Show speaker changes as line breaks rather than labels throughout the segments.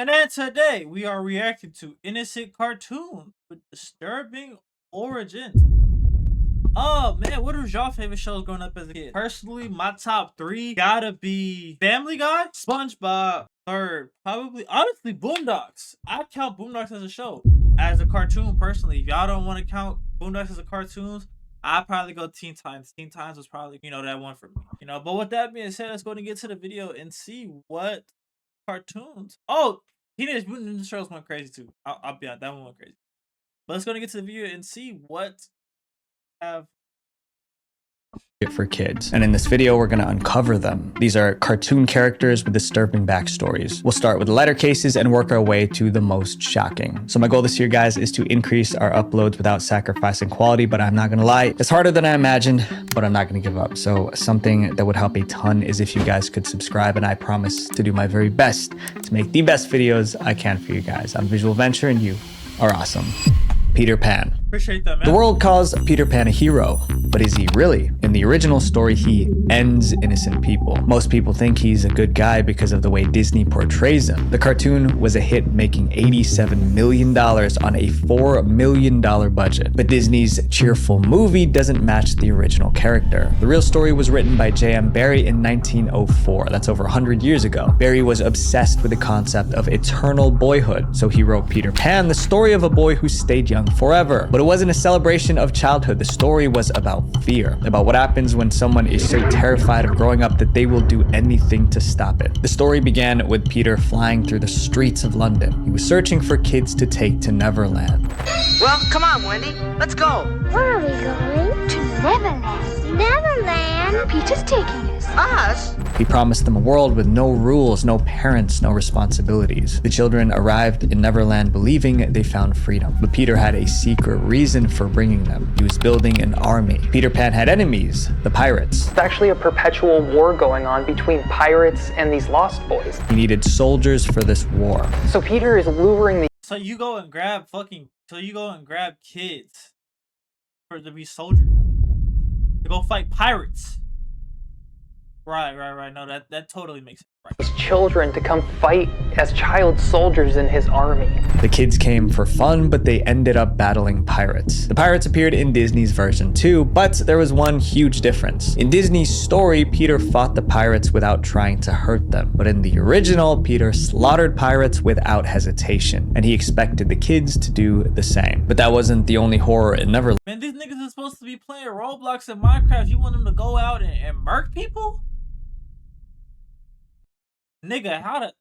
And then today we are reacting to innocent cartoons with disturbing origins. Oh man, what was y'all favorite shows growing up as a kid? Personally, my top 3 gotta be Family Guy, SpongeBob, third, probably, honestly, Boondocks. I count Boondocks as a show, as a cartoon personally. If y'all don't want to count Boondocks as a cartoon, I'd probably go Teen Titans. Teen Titans was probably, that one for me. But with that being said, let's go and get to the video and see what cartoons. Oh, Teenage Mutant Ninja Turtles went crazy too. I'll be honest, that one went crazy. But let's go and get to the video and see what have
for kids. And in this video, we're going to uncover them. These are cartoon characters with disturbing backstories. We'll start with letter cases and work our way to the most shocking. So my goal this year, guys, is to increase our uploads without sacrificing quality, but I'm not going to lie, it's harder than I imagined, but I'm not going to give up. So something that would help a ton is if you guys could subscribe, and I promise to do my very best to make the best videos I can for you guys. I'm Visual Venture, and you are awesome. Peter Pan.
Appreciate that, man.
The world calls Peter Pan a hero, but is he really? In the original story, he ends innocent people. Most people think he's a good guy because of the way Disney portrays him. The cartoon was a hit, making $87 million on a $4 million budget. But Disney's cheerful movie doesn't match the original character. The real story was written by J.M. Barrie in 1904. That's over 100 years ago. Barrie was obsessed with the concept of eternal boyhood, so he wrote Peter Pan, the story of a boy who stayed young forever. But it wasn't a celebration of childhood. The story was about fear, about what happens when someone is so terrified of growing up that they will do anything to stop it. The story began with Peter flying through the streets of London. He was searching for kids to take to Neverland.
Well, come on, Wendy. Let's go.
Where are we going? To Neverland. Neverland? Peter's taking us.
Us?
He promised them a world with no rules, no parents, no responsibilities. The children arrived in Neverland believing they found freedom, but Peter had a secret reason for bringing them. He was building an army. Peter Pan had enemies, the pirates.
It's actually a perpetual war going on between pirates and these lost boys.
He needed soldiers for this war.
So Peter is luring the
So you go and grab kids for to be soldiers. To go fight pirates. Right. No, that totally makes sense. Right.
these children to come fight as child soldiers in his army.
The kids came for fun, but they ended up battling pirates. The pirates appeared in Disney's version too, but there was one huge difference. In Disney's story, Peter fought the pirates without trying to hurt them. But in the original, Peter slaughtered pirates without hesitation, and he expected the kids to do the same. But that wasn't the only horror in Neverland.
Man, these niggas are supposed to be playing Roblox and Minecraft. You want them to go out and murk people? Nigga, how to...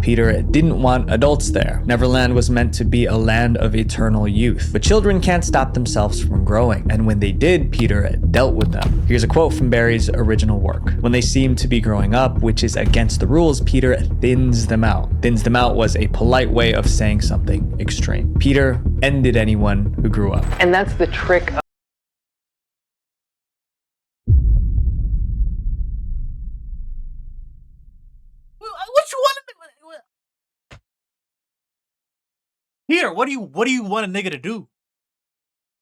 Peter didn't want adults there. Neverland was meant to be a land of eternal youth, but children can't stop themselves from growing, and when they did, Peter dealt with them. Here's a quote from Barrie's original work. When they seem to be growing up, which is against the rules, Peter thins them out. Thins them out was a polite way of saying something extreme. Peter ended anyone who grew up.
And that's the trick of
Peter, what do you want a nigga to do?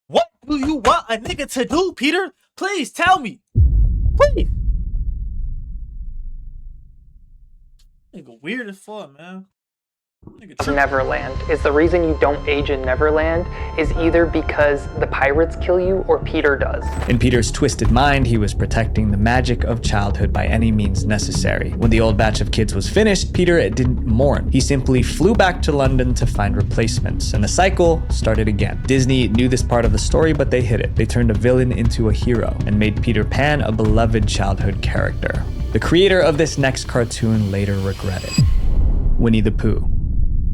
What do you want a nigga to do, Peter? Please tell me. Please. Nigga weird as fuck, man.
Neverland is the reason you don't age in Neverland is either because the pirates kill you or Peter does.
In Peter's twisted mind, he was protecting the magic of childhood by any means necessary. When the old batch of kids was finished, Peter didn't mourn. He simply flew back to London to find replacements, and the cycle started again. Disney knew this part of the story, but they hid it. They turned a villain into a hero and made Peter Pan a beloved childhood character. The creator of this next cartoon later regretted. Winnie the Pooh.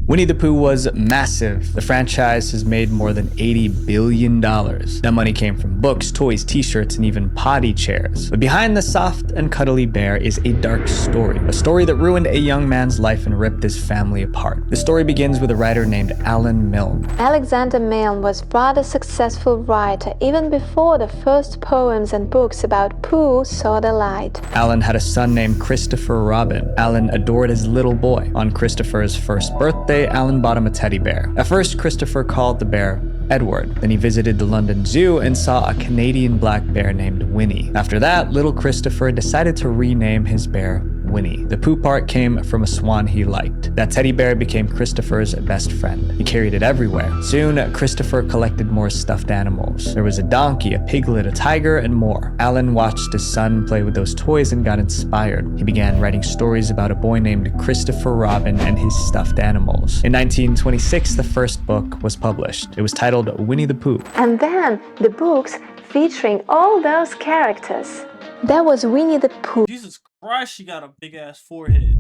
Winnie the Pooh was massive. The franchise has made more than $80 billion. That money came from books, toys, t-shirts, and even potty chairs. But behind the soft and cuddly bear is a dark story. A story that ruined a young man's life and ripped his family apart. The story begins with a writer named Alan Milne.
Alexander Milne was a rather successful writer even before the first poems and books about Pooh saw the light.
Alan had a son named Christopher Robin. Alan adored his little boy. On Christopher's first birthday, Alan bought him a teddy bear. At first, Christopher called the bear Edward. Then he visited the London Zoo and saw a Canadian black bear named Winnie. After that, little Christopher decided to rename his bear Winnie. The Pooh part came from a swan he liked. That teddy bear became Christopher's best friend. He carried it everywhere. Soon, Christopher collected more stuffed animals. There was a donkey, a piglet, a tiger, and more. Alan watched his son play with those toys and got inspired. He began writing stories about a boy named Christopher Robin and his stuffed animals. In 1926, the first book was published. It was titled Winnie the Pooh.
And then the books featuring all those characters. There was Winnie the Pooh.
Jesus Christ, she got a big ass forehead.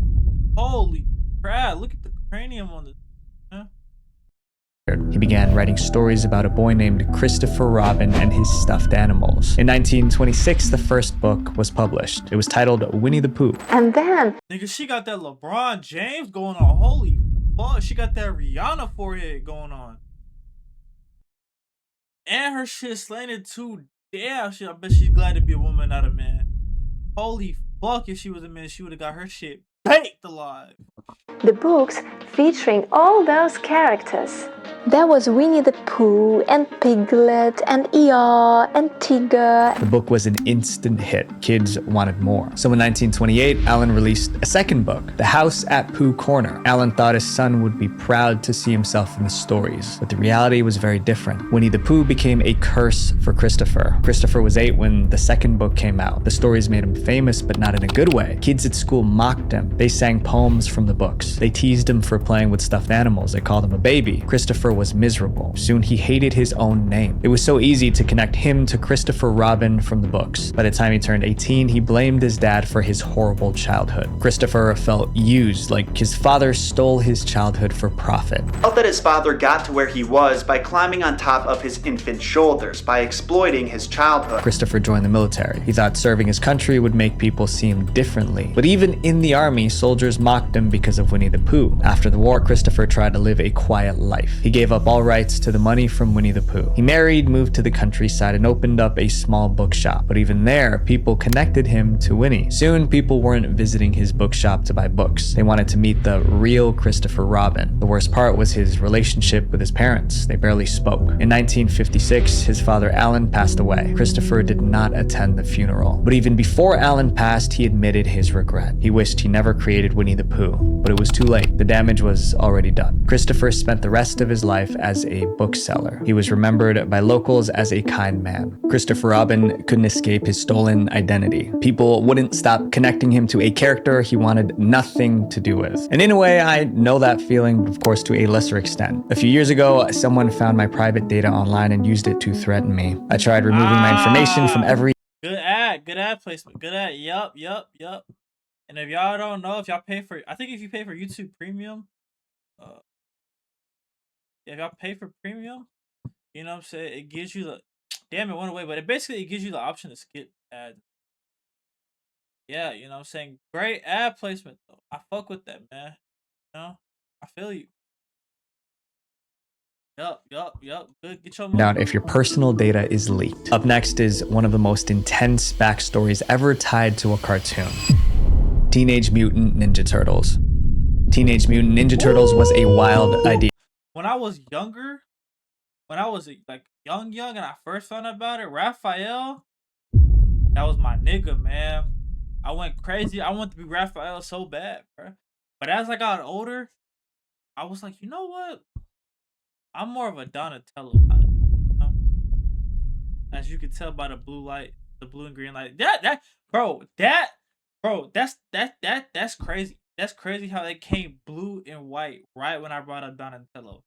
Holy crap, look at the cranium on the... Huh?
He began writing stories about a boy named Christopher Robin and his stuffed animals. In 1926, the first book was published. It was titled Winnie the Pooh.
And then...
Nigga, she got that LeBron James going on. Holy fuck, she got that Rihanna forehead going on. And her shit slanted too. Damn, I bet she's glad to be a woman, not a man. Holy fuck, if she was a man, she would have got her shit baked alive.
The books featuring all those characters. There was Winnie the Pooh and Piglet and Eeyore and Tigger.
The book was an instant hit. Kids wanted more. So in 1928, Alan released a second book, The House at Pooh Corner. Alan thought his son would be proud to see himself in the stories, but the reality was very different. Winnie the Pooh became a curse for Christopher. Christopher was 8 when the second book came out. The stories made him famous, but not in a good way. Kids at school mocked him. They sang poems from the books. They teased him for playing with stuffed animals. They called him a baby. Christopher was miserable. Soon he hated his own name. It was so easy to connect him to Christopher Robin from the books. By the time he turned 18, he blamed his dad for his horrible childhood. Christopher felt used, like his father stole his childhood for profit.
He felt that his father got to where he was by climbing on top of his infant shoulders, by exploiting his childhood.
Christopher joined the military. He thought serving his country would make people see him differently. But even in the army, soldiers mocked him because of Winnie the Pooh. After the war, Christopher tried to live a quiet life. He gave up all rights to the money from Winnie the Pooh. He married, moved to the countryside, and opened up a small bookshop. But even there, people connected him to Winnie. Soon, people weren't visiting his bookshop to buy books. They wanted to meet the real Christopher Robin. The worst part was his relationship with his parents. They barely spoke. In 1956, his father Alan passed away. Christopher did not attend the funeral. But even before Alan passed, he admitted his regret. He wished he never created Winnie the Pooh. But it was too late. The damage was already done. Christopher spent the rest of his life as a bookseller. He was remembered by locals as a kind man. Christopher Robin couldn't escape his stolen identity. People wouldn't stop connecting him to a character he wanted nothing to do with. And in a way, I know that feeling, but of course to a lesser extent. A few years ago, someone found my private data online and used it to threaten me. I tried removing my information from every...
Good ad placement. Good ad. Yup. And if y'all don't know, if y'all pay for, I think if you pay for YouTube Premium, if y'all pay for Premium, you know what I'm saying, it gives you the, damn, it went away, but it gives you the option to skip ads. Yeah, you know what I'm saying, great ad placement though. I fuck with that, man. You know, I feel you. Yup. Good. Get your money.
Out if your personal data is leaked. Up next is one of the most intense backstories ever tied to a cartoon. Teenage Mutant Ninja Turtles. Teenage Mutant Ninja Turtles was a wild idea.
When I was younger, when I was like young, and I first found out about it, Raphael, that was my nigga, man. I went crazy. I wanted to be Raphael so bad, bro. But as I got older, I was like, you know what? I'm more of a Donatello kind of, you know? As you can tell by the blue light, the blue and green light. That's crazy. That's crazy how they came blue and white right when I brought up Donatello.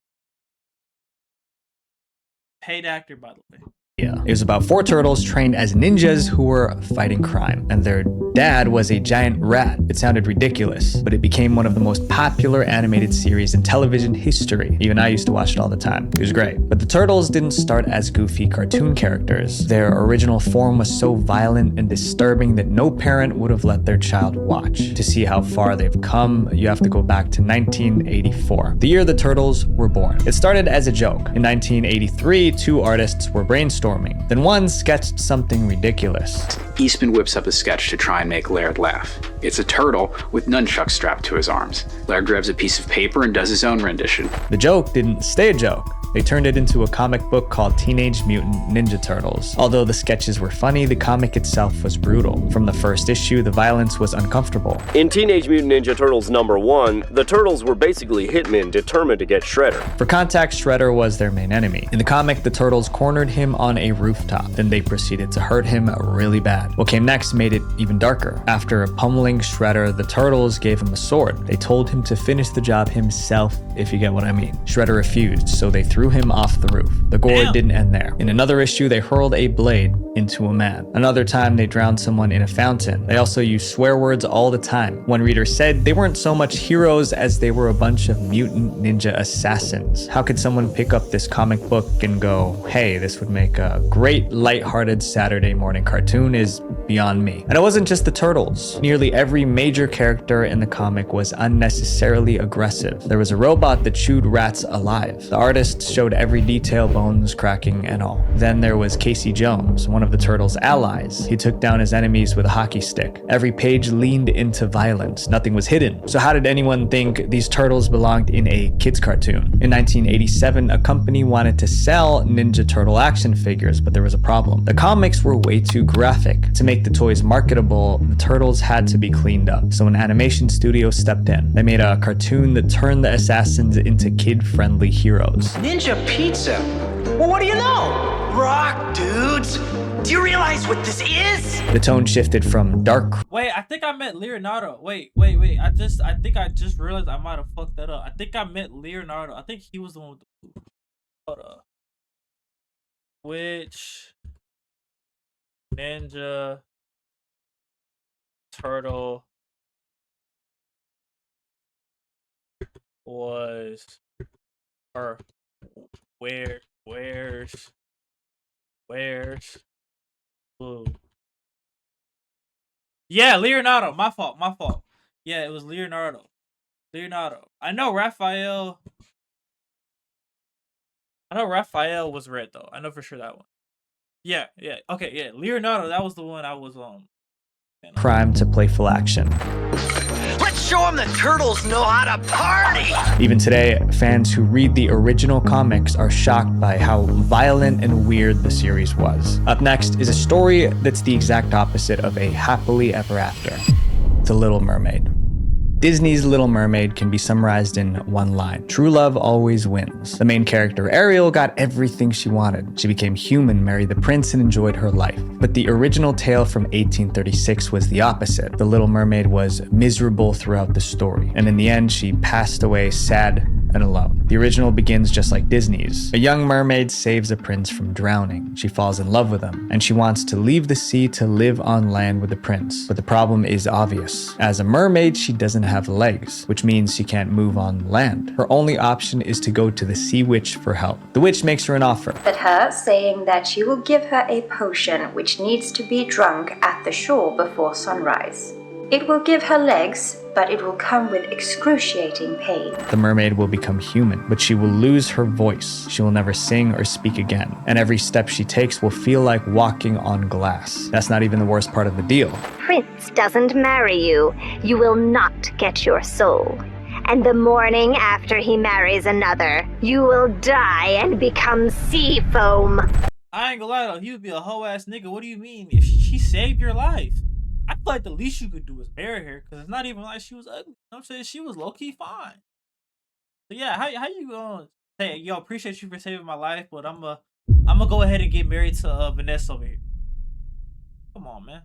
Paid actor, by the way.
Yeah. It was about 4 turtles trained as ninjas who were fighting crime, and their dad was a giant rat. It sounded ridiculous, but it became one of the most popular animated series in television history. Even I used to watch it all the time. It was great. But the turtles didn't start as goofy cartoon characters. Their original form was so violent and disturbing that no parent would have let their child watch. To see how far they've come, you have to go back to 1984, the year the turtles were born. It started as a joke. In 1983, 2 artists were brainstorming. Then one sketched something ridiculous.
Eastman whips up a sketch to try and make Laird laugh. It's a turtle with nunchucks strapped to his arms. Laird grabs a piece of paper and does his own rendition.
The joke didn't stay a joke. They turned it into a comic book called Teenage Mutant Ninja Turtles. Although the sketches were funny, the comic itself was brutal. From the first issue, the violence was uncomfortable.
In Teenage Mutant Ninja Turtles #1, the Turtles were basically hitmen determined to get Shredder.
For context, Shredder was their main enemy. In the comic, the Turtles cornered him on a rooftop. Then they proceeded to hurt him really bad. What came next made it even darker. After pummeling Shredder, the Turtles gave him a sword. They told him to finish the job himself, if you get what I mean. Shredder refused, so they threw him off the roof. The gore didn't end there. In another issue, they hurled a blade into a man. Another time, they drowned someone in a fountain. They also used swear words all the time. One reader said they weren't so much heroes as they were a bunch of mutant ninja assassins. How could someone pick up this comic book and go, hey, this would make a great lighthearted Saturday morning cartoon is beyond me. And it wasn't just the Turtles. Nearly every major character in the comic was unnecessarily aggressive. There was a robot that chewed rats alive. The artists showed every detail, bones cracking and all. Then there was Casey Jones, one of the Turtles' allies. He took down his enemies with a hockey stick. Every page leaned into violence. Nothing was hidden. So how did anyone think these Turtles belonged in a kids cartoon? In 1987, a company wanted to sell Ninja Turtle action figures, but there was a problem. The comics were way too graphic. To make the toys marketable, the Turtles had to be cleaned up. So an animation studio stepped in. They made a cartoon that turned the assassins into kid-friendly heroes.
Ninja pizza? Well, what do you know? Rock, dudes. Do you realize what this is?
The tone shifted from dark.
Wait, I think I meant Leonardo. Wait. I think I just realized I might have fucked that up. I think I meant Leonardo. I think he was the one with the. Hold up. Which Ninja Turtle was, or where's blue? Yeah, Leonardo. My fault. Yeah, it was Leonardo. I know Raphael was red though. I know for sure that one. Yeah. Okay, yeah. Leonardo, that was the one I was
Crime to playful action.
Let's show them the Turtles know how to party!
Even today, fans who read the original comics are shocked by how violent and weird the series was. Up next is a story that's the exact opposite of a happily ever after. The Little Mermaid. Disney's Little Mermaid can be summarized in one line. True love always wins. The main character, Ariel, got everything she wanted. She became human, married the prince, and enjoyed her life. But the original tale from 1836 was the opposite. The Little Mermaid was miserable throughout the story, and in the end, she passed away sad and alone. The original begins just like Disney's. A young mermaid saves a prince from drowning. She falls in love with him, and she wants to leave the sea to live on land with the prince. But the problem is obvious. As a mermaid, she doesn't have legs, which means she can't move on land. Her only option is to go to the sea witch for help. The witch makes her an offer.
At her, saying that she will give her a potion which needs to be drunk at the shore before sunrise. It will give her legs, but it will come with excruciating pain.
The mermaid will become human, but she will lose her voice. She will never sing or speak again, and every step she takes will feel like walking on glass. That's not even the worst part of the deal.
Prince doesn't marry you, you will not get your soul. And the morning after he marries another, you will die and become sea foam.
I ain't gonna lie though, he would be a hoe ass nigga. What do you mean? If she saved your life, I feel like the least you could do is marry her, because it's not even like she was ugly. You know what I'm saying? She was low-key fine. So yeah, how you gonna say, yo, appreciate you for saving my life, but I'm gonna go ahead and get married to Vanessa over here. Come on, man.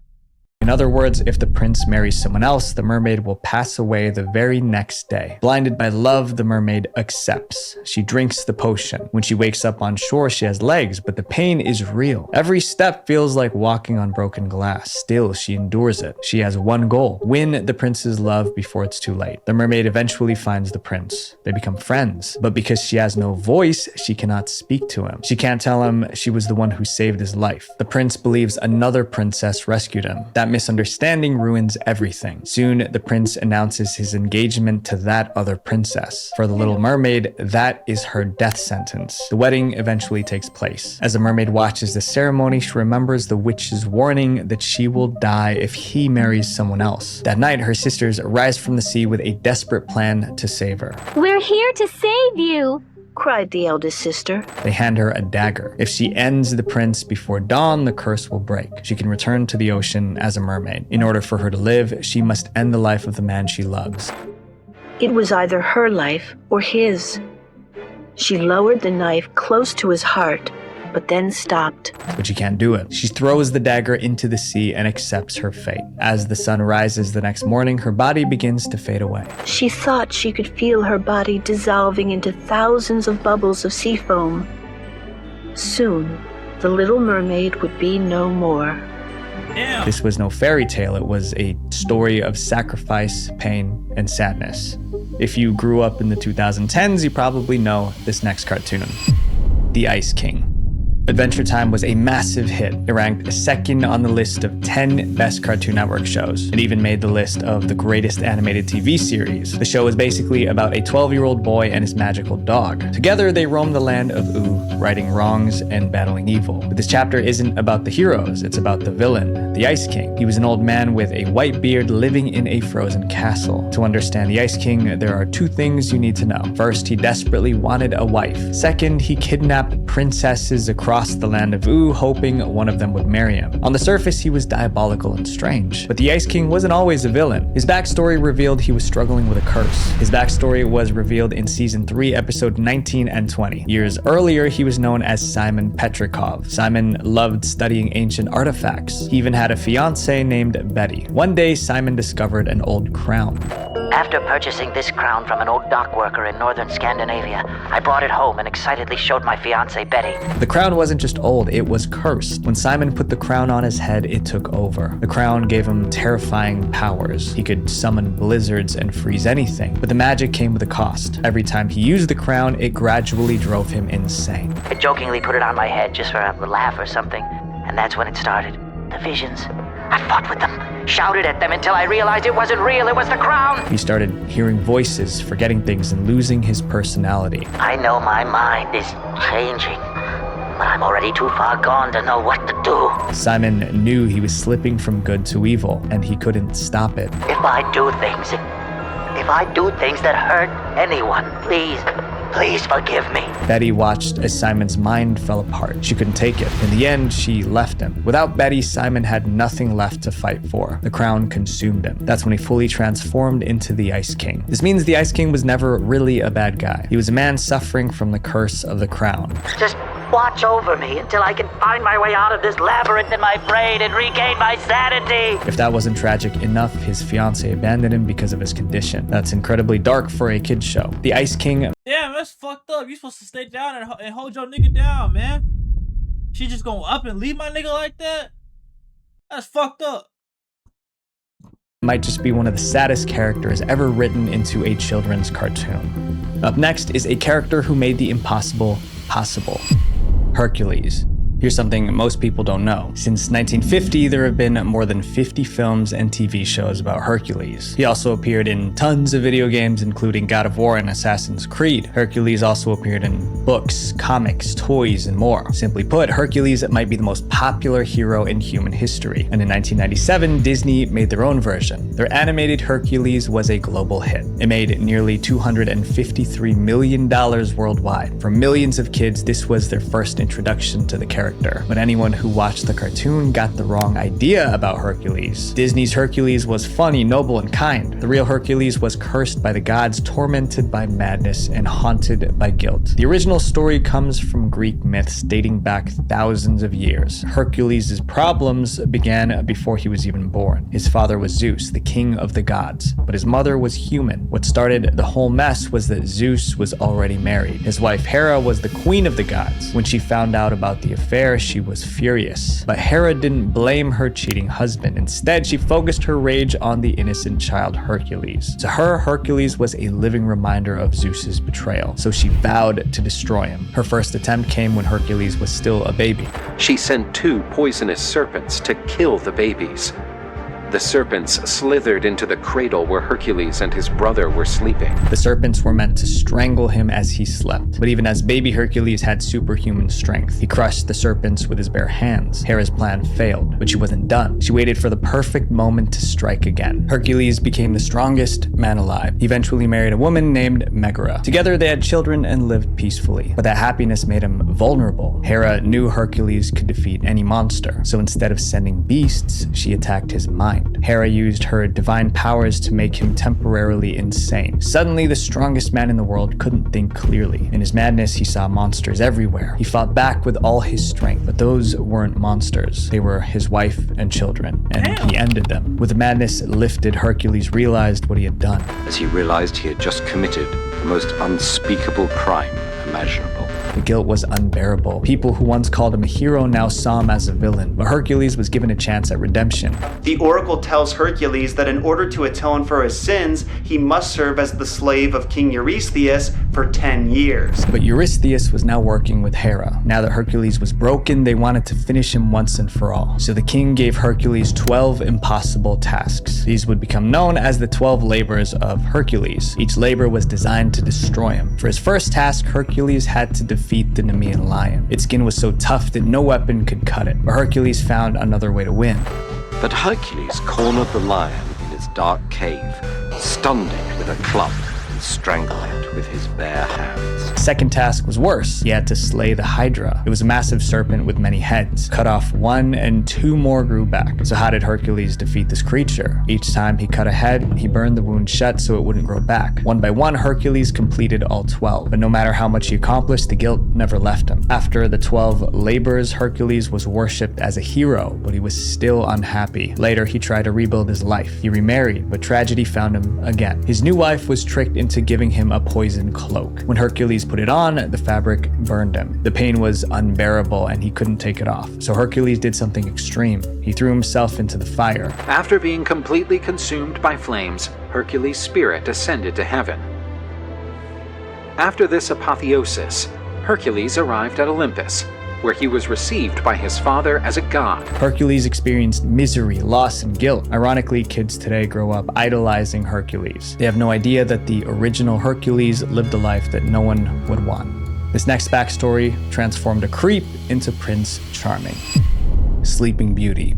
In other words, if the prince marries someone else, the mermaid will pass away the very next day. Blinded by love, the mermaid accepts. She drinks the potion. When she wakes up on shore, she has legs, but the pain is real. Every step feels like walking on broken glass. Still, she endures it. She has one goal: win the prince's love before it's too late. The mermaid eventually finds the prince. They become friends, but because she has no voice, she cannot speak to him. She can't tell him she was the one who saved his life. The prince believes another princess rescued him. That misunderstanding ruins everything. Soon, the prince announces his engagement to that other princess. For the Little Mermaid, that is her death sentence. The wedding eventually takes place. As the mermaid watches the ceremony, she remembers the witch's warning that she will die if he marries someone else. That night, her sisters rise from the sea with a desperate plan to save her.
We're here to save you.
cried the eldest sister.
They hand her a dagger. If she ends the prince before dawn, the curse will break. She can return to the ocean as a mermaid. In order for her to live, she must end the life of the man she loves.
It was either her life or his. She lowered the knife close to his heart, but then stopped.
But she can't do it. She throws the dagger into the sea and accepts her fate. As the sun rises the next morning, her body begins to fade away.
She thought she could feel her body dissolving into thousands of bubbles of sea foam. Soon, the little mermaid would be no more.
Damn.
This was no fairy tale. It was a story of sacrifice, pain, and sadness. If you grew up in the 2010s, you probably know this next cartoon, The Ice King. Adventure Time was a massive hit. It ranked second on the list of 10 best Cartoon Network shows. It even made the list of the greatest animated TV series. The show is basically about a 12-year-old boy and his magical dog. Together, they roam the land of Ooo, righting wrongs and battling evil. But this chapter isn't about the heroes, it's about the villain, the Ice King. He was an old man with a white beard living in a frozen castle. To understand the Ice King, there are two things you need to know. First, he desperately wanted a wife. Second, he kidnapped princesses across the land of Ooo, hoping one of them would marry him. On the surface, he was diabolical and strange, but the Ice King wasn't always a villain. His backstory revealed he was struggling with a curse. His backstory was revealed in season 3, episode 19 and 20. Years earlier, he was known as Simon Petrikov. Simon loved studying ancient artifacts. He even had a fiancée named Betty. One day, Simon discovered an old crown.
After purchasing this crown from an old dock worker in northern Scandinavia, I brought it home and excitedly showed my fiancée Betty.
The crown wasn't just old, it was cursed. When Simon put the crown on his head, it took over. The crown gave him terrifying powers. He could summon blizzards and freeze anything, but the magic came with a cost. Every time he used the crown, it gradually drove him insane.
I jokingly put it on my head just for a laugh or something, and that's when it started. The visions. I fought with them, shouted at them until I realized it wasn't real, it was the crown.
He started hearing voices, forgetting things, and losing his personality.
I know my mind is changing, but I'm already too far gone to know what to do.
Simon knew he was slipping from good to evil, and he couldn't stop it.
If I do things that hurt anyone, please forgive me.
Betty watched as Simon's mind fell apart. She couldn't take it. In the end, she left him. Without Betty, Simon had nothing left to fight for. The crown consumed him. That's when he fully transformed into the Ice King. This means the Ice King was never really a bad guy. He was a man suffering from the curse of the crown.
Just watch over me until I can find my way out of this labyrinth in my brain and regain my sanity.
If that wasn't tragic enough, his fiancée abandoned him because of his condition. That's incredibly dark for a kid's show. The Ice King...
Damn, that's fucked up. You supposed to stay down and hold your nigga down, man. She just gonna up and leave my nigga like that? That's fucked up.
Might just be one of the saddest characters ever written into a children's cartoon. Up next is a character who made the impossible possible. Hercules. Here's something most people don't know. Since 1950, there have been more than 50 films and TV shows about Hercules. He also appeared in tons of video games, including God of War and Assassin's Creed. Hercules also appeared in books, comics, toys, and more. Simply put, Hercules might be the most popular hero in human history. And in 1997, Disney made their own version. Their animated Hercules was a global hit. It made nearly $253 million worldwide. For millions of kids, this was their first introduction to the character. But anyone who watched the cartoon got the wrong idea about Hercules. Disney's Hercules was funny, noble, and kind. The real Hercules was cursed by the gods, tormented by madness, and haunted by guilt. The original story comes from Greek myths dating back thousands of years. Hercules' problems began before he was even born. His father was Zeus, the king of the gods, but his mother was human. What started the whole mess was that Zeus was already married. His wife Hera was the queen of the gods. When she found out about the affair, she was furious. But Hera didn't blame her cheating husband. Instead, she focused her rage on the innocent child Hercules. To her, Hercules was a living reminder of Zeus's betrayal, so she vowed to destroy him. Her first attempt came when Hercules was still a baby.
She sent 2 poisonous serpents to kill the babies.
The serpents slithered into the cradle where Hercules and his brother were sleeping.
The serpents were meant to strangle him as he slept, but even as baby Hercules had superhuman strength. He crushed the serpents with his bare hands. Hera's plan failed, but she wasn't done. She waited for the perfect moment to strike again. Hercules became the strongest man alive. He eventually married a woman named Megara. Together they had children and lived peacefully, but that happiness made him vulnerable. Hera knew Hercules could defeat any monster, so instead of sending beasts, she attacked his mind. Hera used her divine powers to make him temporarily insane. Suddenly, the strongest man in the world couldn't think clearly. In his madness, he saw monsters everywhere. He fought back with all his strength, but those weren't monsters. They were his wife and children, and he ended them. With the madness lifted, Hercules realized what he had done.
As he realized he had just committed the most unspeakable crime imaginable.
The guilt was unbearable. People who once called him a hero now saw him as a villain, but Hercules was given a chance at redemption.
The oracle tells Hercules that in order to atone for his sins, he must serve as the slave of King Eurystheus for 10 years.
But Eurystheus was now working with Hera. Now that Hercules was broken, they wanted to finish him once and for all. So the king gave Hercules 12 impossible tasks. These would become known as the 12 labors of Hercules. Each labor was designed to destroy him. For his first task, Hercules had to defeat the Nemean lion. Its skin was so tough that no weapon could cut it, but Hercules found another way to win.
But Hercules cornered the lion in its dark cave, stunned it with a club, and strangled it with his bare hands.
Second task was worse. He had to slay the Hydra. It was a massive serpent with many heads. Cut off one and two more grew back. So how did Hercules defeat this creature? Each time he cut a head, he burned the wound shut so it wouldn't grow back. One by one, Hercules completed all 12. But no matter how much he accomplished, the guilt never left him. After the 12 labors, Hercules was worshipped as a hero, but he was still unhappy. Later, he tried to rebuild his life. He remarried, but tragedy found him again. His new wife was tricked into giving him a poison cloak. When Hercules put it on, the fabric burned him. The pain was unbearable and he couldn't take it off. So Hercules did something extreme. He threw himself into the fire.
After being completely consumed by flames, Hercules' spirit ascended to heaven. After this apotheosis, Hercules arrived at Olympus, where he was received by his father as a god.
Hercules experienced misery, loss, and guilt. Ironically, kids today grow up idolizing Hercules. They have no idea that the original Hercules lived a life that no one would want. This next backstory transformed a creep into Prince Charming. Sleeping Beauty.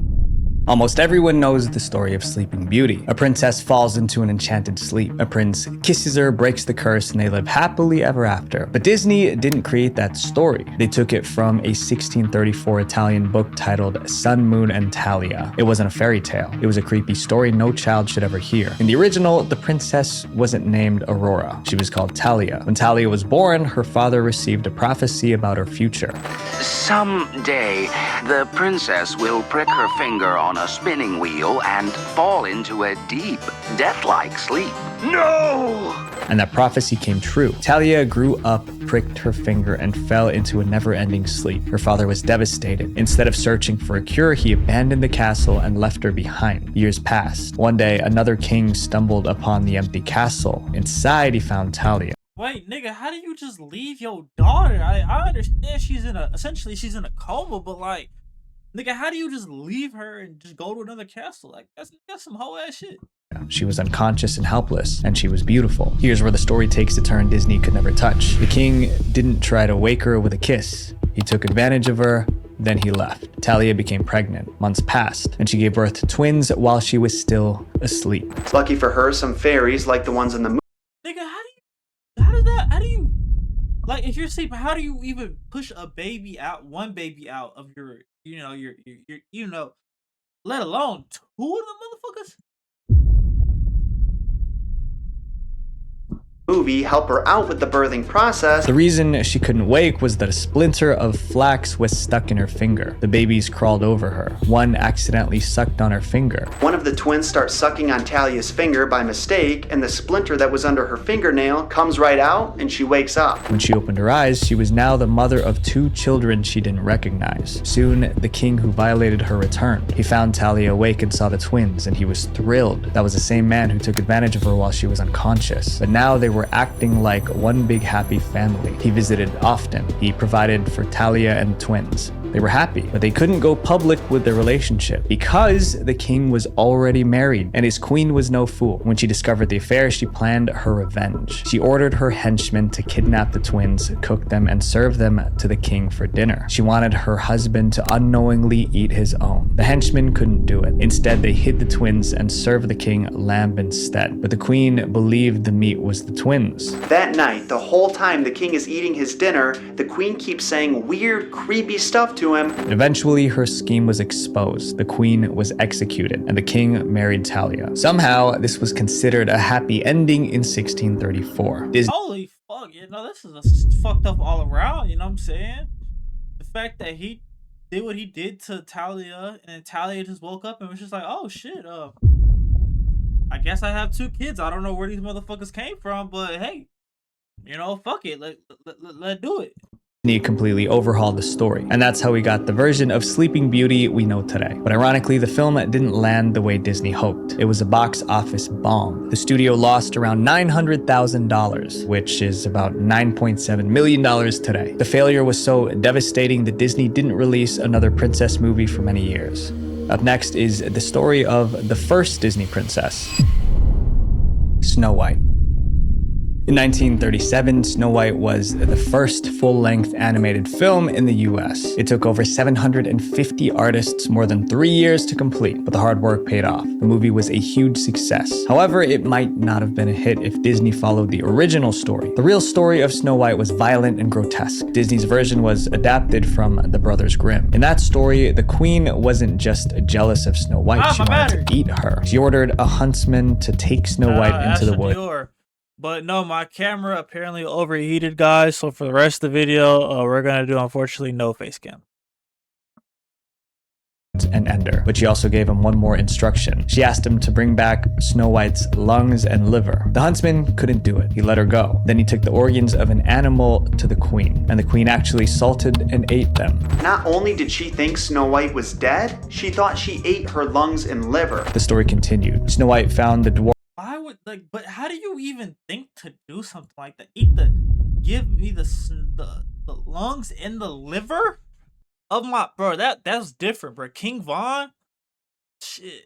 Almost everyone knows the story of Sleeping Beauty. A princess falls into an enchanted sleep. A prince kisses her, breaks the curse, and they live happily ever after. But Disney didn't create that story. They took it from a 1634 Italian book titled Sun, Moon, and Talia. It wasn't a fairy tale. It was a creepy story no child should ever hear. In the original, the princess wasn't named Aurora. She was called Talia. When Talia was born, her father received a prophecy about her future.
Someday, the princess will prick her finger on a spinning wheel and fall into a deep, death-like sleep. No!
And that prophecy came true. Talia grew up, pricked her finger, and fell into a never-ending sleep. Her father was devastated. Instead of searching for a cure, he abandoned the castle and left her behind. Years passed. One day, another king stumbled upon the empty castle. Inside, he found Talia.
Wait, nigga, how do you just leave your daughter? I understand she's in a coma, but like, nigga, how do you just leave her and just go to another castle? Like, that's some whole ass shit.
She was unconscious and helpless, and she was beautiful. Here's where the story takes a turn Disney could never touch. The king didn't try to wake her with a kiss. He took advantage of her, then he left. Talia became pregnant. Months passed, and she gave birth to twins while she was still asleep.
Lucky for her, some fairies, like the ones in the movie.
Nigga, how do you, like, if you're sleeping, how do you even push one baby out of your, let alone two of them motherfuckers?
Movie help her out with the birthing process.
The reason she couldn't wake was that a splinter of flax was stuck in her finger. The babies crawled over her. One accidentally sucked on her finger.
One of the twins starts sucking on Talia's finger by mistake, and the splinter that was under her fingernail comes right out, and she wakes up.
When she opened her eyes, she was now the mother of two children she didn't recognize. Soon, the king who violated her returned. He found Talia awake and saw the twins, and he was thrilled. That was the same man who took advantage of her while she was unconscious. But now they were acting like one big happy family. He visited often. He provided for Talia and the twins. They were happy, but they couldn't go public with their relationship because the king was already married and his queen was no fool. When she discovered the affair, she planned her revenge. She ordered her henchmen to kidnap the twins, cook them, and serve them to the king for dinner. She wanted her husband to unknowingly eat his own. The henchmen couldn't do it. Instead, they hid the twins and served the king lamb instead. But the queen believed the meat was the twins.
That night, the whole time the king is eating his dinner, the queen keeps saying weird, creepy stuff to him.
Eventually, her scheme was exposed. The queen was executed, and the king married Talia. Somehow, this was considered a happy ending in 1634.
Holy fuck, you know, this is fucked up all around, you know what I'm saying? The fact that he did what he did to Talia, and then Talia just woke up and was just like, oh shit, I guess I have 2 kids. I don't know where these motherfuckers came from, but hey, you know, fuck it, let's do it.
He completely overhauled the story, and that's how we got the version of Sleeping Beauty we know today. But ironically, the film didn't land the way Disney hoped. It was a box office bomb. The studio lost around $900,000, which is about $9.7 million today. The failure was so devastating that Disney didn't release another princess movie for many years. Up next is the story of the first Disney princess, Snow White. In 1937, Snow White was the first full-length animated film in the US. It took over 750 artists more than 3 years to complete, but the hard work paid off. The movie was a huge success. However, it might not have been a hit if Disney followed the original story. The real story of Snow White was violent and grotesque. Disney's version was adapted from the Brothers Grimm. In that story, the queen wasn't just jealous of Snow White, she wanted to eat her. She ordered a huntsman to take Snow White into the woods.
But no, my camera apparently overheated, guys. So for the rest of the video, we're gonna do, unfortunately, no face cam.
And Ender, but she also gave him one more instruction. She asked him to bring back Snow White's lungs and liver. The huntsman couldn't do it. He let her go. Then he took the organs of an animal to the queen, and the queen actually salted and ate them.
Not only did she think Snow White was dead, she thought she ate her lungs and liver.
The story continued. Snow White found the dwarf.
I would but how do you even think to do something like that? Give me the lungs and the liver of my bro. That's different, bro. King Von, shit.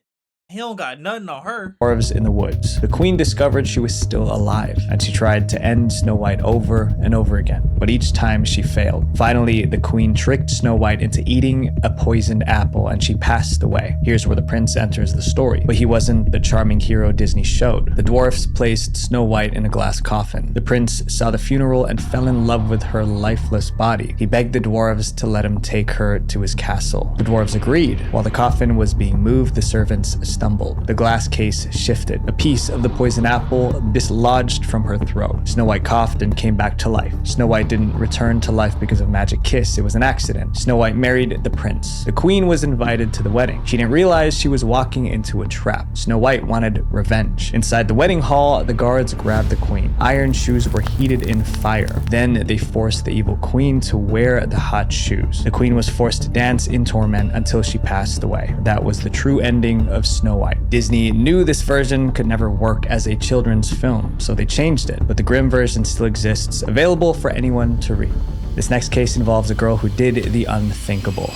He don't got nothing on her.
Dwarves in the woods. The queen discovered she was still alive, and she tried to end Snow White over and over again, but each time she failed. Finally, the queen tricked Snow White into eating a poisoned apple, and she passed away. Here's where the prince enters the story, but he wasn't the charming hero Disney showed. The dwarfs placed Snow White in a glass coffin. The prince saw the funeral and fell in love with her lifeless body. He begged the dwarves to let him take her to his castle. The dwarves agreed. While the coffin was being moved, the servants stumbled. The glass case shifted. A piece of the poison apple dislodged from her throat. Snow White coughed and came back to life. Snow White didn't return to life because of magic kiss. It was an accident. Snow White married the prince. The queen was invited to the wedding. She didn't realize she was walking into a trap. Snow White wanted revenge. Inside the wedding hall, the guards grabbed the queen. Iron shoes were heated in fire. Then they forced the evil queen to wear the hot shoes. The queen was forced to dance in torment until she passed away. That was the true ending of Snow White. Disney knew this version could never work as a children's film, so they changed it, but the Grimm version still exists, available for anyone to read. This next case involves a girl who did the unthinkable.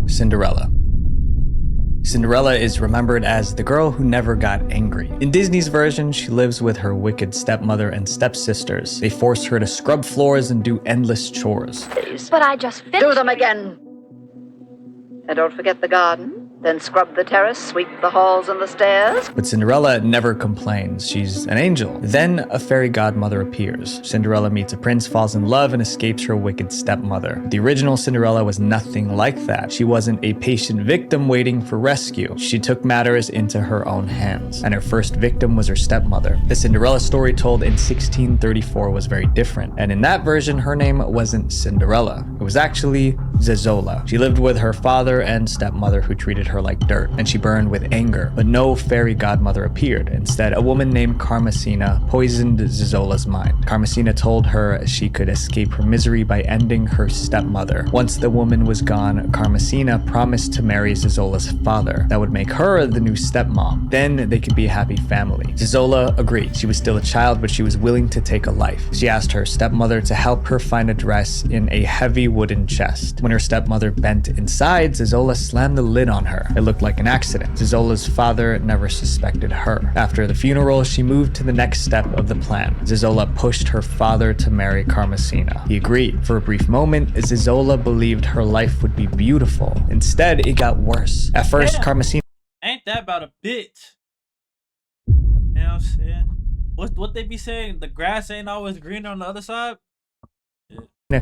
Cinderella. Cinderella is remembered as the girl who never got angry. In Disney's version, she lives with her wicked stepmother and stepsisters. They force her to scrub floors and do endless chores.
But I just finished. Do them again. And don't forget the garden. Then scrub the terrace, sweep the halls and the stairs.
But Cinderella never complains. She's an angel. Then a fairy godmother appears. Cinderella meets a prince, falls in love, and escapes her wicked stepmother. The original Cinderella was nothing like that. She wasn't a patient victim waiting for rescue. She took matters into her own hands, and her first victim was her stepmother. The Cinderella story told in 1634 was very different, and in that version, her name wasn't Cinderella. It was actually Zezola. She lived with her father and stepmother, who treated her like dirt, and she burned with anger. But no fairy godmother appeared. Instead, a woman named Carmesina poisoned Zezola's mind. Carmesina told her she could escape her misery by ending her stepmother. Once the woman was gone, Carmesina promised to marry Zezola's father. That would make her the new stepmom. Then they could be a happy family. Zezola agreed. She was still a child, but she was willing to take a life. She asked her stepmother to help her find a dress in a heavy wooden chest. When her stepmother bent inside, Zizola slammed the lid on her. It looked like an accident. Zizola's father never suspected her. After the funeral, she moved to the next step of the plan. Zizola pushed her father to marry Carmesina. He agreed. For a brief moment, Zizola believed her life would be beautiful. Instead, it got worse. At first,
Damn.
Carmesina
Ain't that about a bitch? You know what I'm saying? What they be saying? The grass ain't always greener on the other side?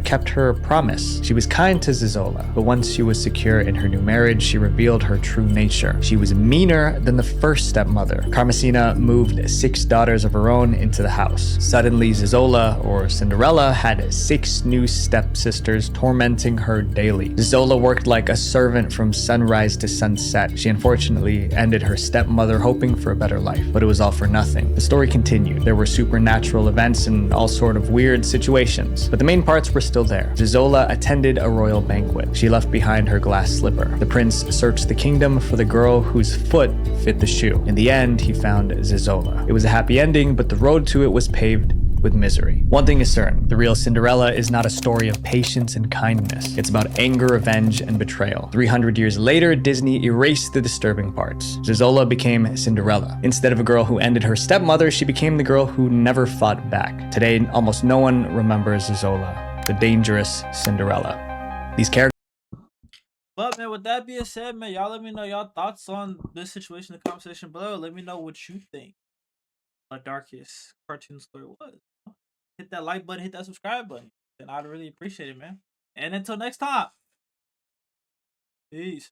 kept her promise. She was kind to Zizola, but once she was secure in her new marriage, she revealed her true nature. She was meaner than the first stepmother. Carmesina moved 6 daughters of her own into the house. Suddenly, Zizola, or Cinderella, had 6 new stepsisters tormenting her daily. Zizola worked like a servant from sunrise to sunset. She unfortunately ended her stepmother hoping for a better life, but it was all for nothing. The story continued. There were supernatural events and all sort of weird situations, but the main parts were still there. Zizola attended a royal banquet. She left behind her glass slipper. The prince searched the kingdom for the girl whose foot fit the shoe. In the end, he found Zizola. It was a happy ending, but the road to it was paved with misery. One thing is certain, the real Cinderella is not a story of patience and kindness. It's about anger, revenge, and betrayal. 300 years later, Disney erased the disturbing parts. Zizola became Cinderella. Instead of a girl who ended her stepmother, she became the girl who never fought back. Today, almost no one remembers Zizola, the dangerous Cinderella. These characters.
But man, with that being said, man, y'all let me know y'all thoughts on this situation in the comment section below. Let me know what you think the darkest cartoon story was. Hit that like button, hit that subscribe button, and I'd really appreciate it, man. And until next time, peace.